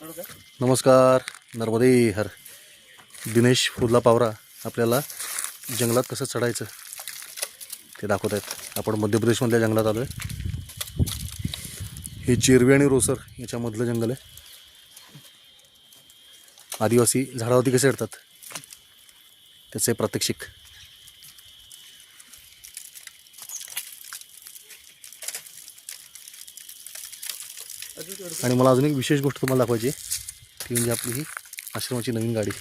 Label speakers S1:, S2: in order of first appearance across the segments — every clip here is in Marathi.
S1: नमस्कार. नर्मदे हर. दिनेश फुदला पावरा आपल्याला जंगलात कसं चढायचं ते दाखवत आहेत. आपण मध्य प्रदेशमधल्या जंगलात आलो आहे. हे चिरवी आणि रोसर याच्यामधलं जंगल आहे. आदिवासी झाडावरती कसे चढतात त्याचे प्रात्यक्षिक. आणि मला अजून एक विशेष गोष्ट तुम्हाला दाखवायची आहे, ती म्हणजे आपली ही आश्रमाची नवीन गाडी.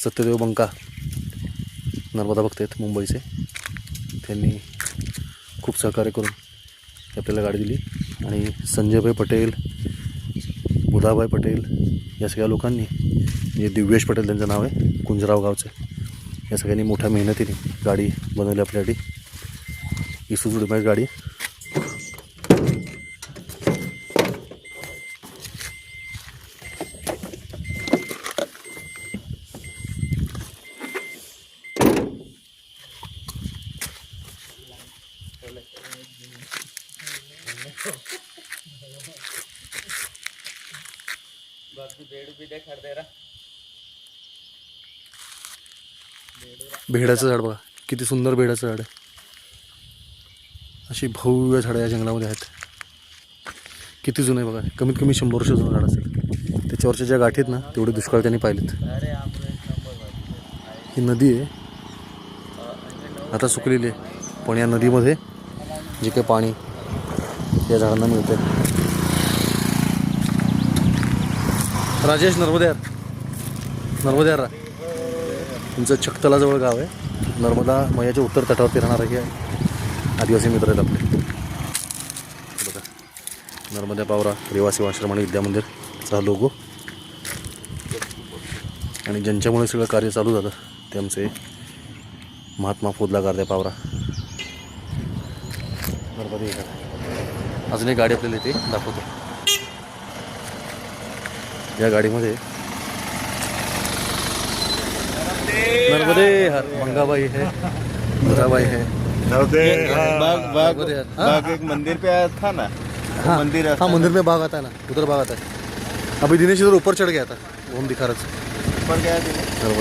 S1: सत्यदेव बंका नर्मदा भक्त आहेत मुंबईचे. त्यांनी खूप सहकार्य करून आपल्याला गाडी दिली. आणि संजयभाई पटेल, बुधाभाई पटेल या सगळ्या लोकांनी, म्हणजे दिव्येश पटेल त्यांचं नाव आहे, कुंजराव गावचे, या सगळ्यांनी मोठ्या मेहनतीने गाडी बनवली आपल्यासाठी. इसूझू डिमॅक्स गाडी. भेडाचं झाड बघा, किती सुंदर भेडाचं झाड आहे. अशी भव्य झाडं या जंगलामध्ये आहेत. किती जुनं आहे बघा, कमीत कमी 100 वर्ष जुनं झाड असेल. त्याच्यावरच्या ज्या गाठी आहेत ना, तेवढे दुष्काळ त्यांनी पाहिलेत. ही नदी आहे, आता सुकलेली आहे, पण या नदीमध्ये जे काही पाणी या झाडांना मिळते. राजेश नर्मदेर तुमचं छक्तलाजवळ गाव आहे. नर्मदा मैयाच्या उत्तर तटावरती राहणारे हे आदिवासी मित्र आहेत आपले. बघा, नर्मदा पावरा रेवासी आश्रम आणि विद्यामंदिरचा लोगो. आणि ज्यांच्यामुळे सगळं कार्य चालू झालं ते आमचे महात्मा फुदला गारद्या पावरा. नर्मदा अजून एक गाडी आपल्याला इथे दाखवतो. या गाडीमध्ये नर्मदे हर मंगाबाई है, बुधाबाई है.
S2: बाग एक मंदिर पे आया था ना.
S1: हाँ
S2: मंदिर
S1: हाँ, मंदिर में बाग आता है ना, उधर बाग आता है. अभी दिनेश इधर ऊपर चढ़ गया था, वो हम दिखा रहे थे.
S2: ऊपर गया.
S1: नर्मदे.